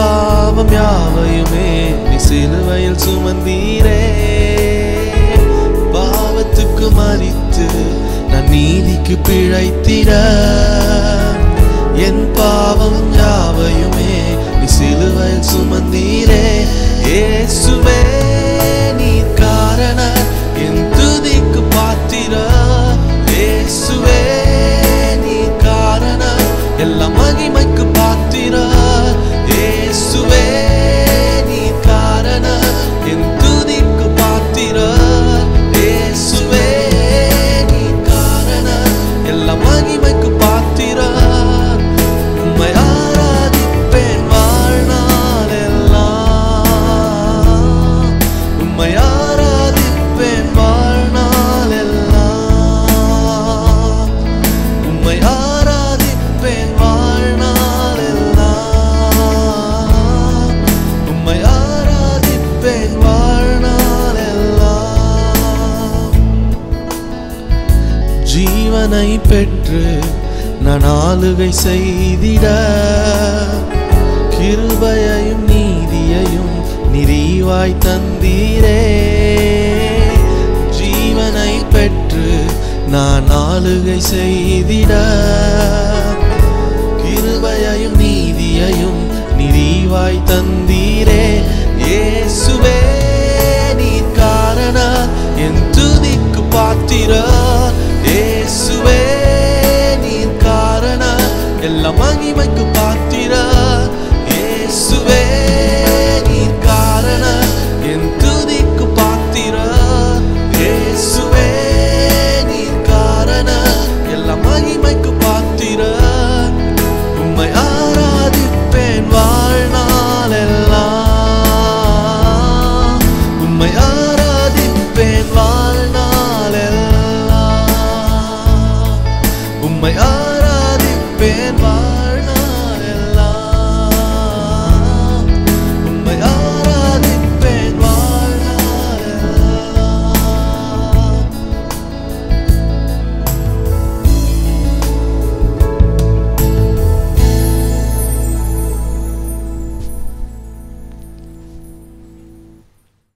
பாவம் யாவையுமே நீ சிலுவையில் சுமந்தீரே. பாவத்துக்கு மரித்து நான் நீதிக்கு பிழைத்திட என் பாவம் யாவையுமே நீ சிலுவையில் சுமந்தீரே. இயேசுவே நீ காரணர் என் துதிக்கு பாத்திரர். இயேசுவே நீ காரணர் எல்லா மகிமைக்கு பாத்திரர். இயேசுவே நீ காரணர் என் துதிக்கு பாத்திரர். இயேசுவே நீ காரணர் எல்லா மகிமைக்கு பாத்திரர். உம்மை ஆராதிப்பேன் வாழ்நாள் எல்லாம். உம்மை ஆராதிப்பேன் வாழ்நாள் எல்லாம். உம்மை ஆராதிப்பேன் வாழ்நாள் எல்லாம். உம்மை ஆராதிப்பேன் வாழ்நாள் எல்லாம். ஜீவனை பெற்று நான் ஆளுகை செய்திட கிருபையையும் நீதியையும் நிறைவாய் தந்தீரே. ஜீவனை பெற்று நான் ஆளுகை செய்திட கிருபையையும் நீதியையும் நிறைவாய் தந்தீரே.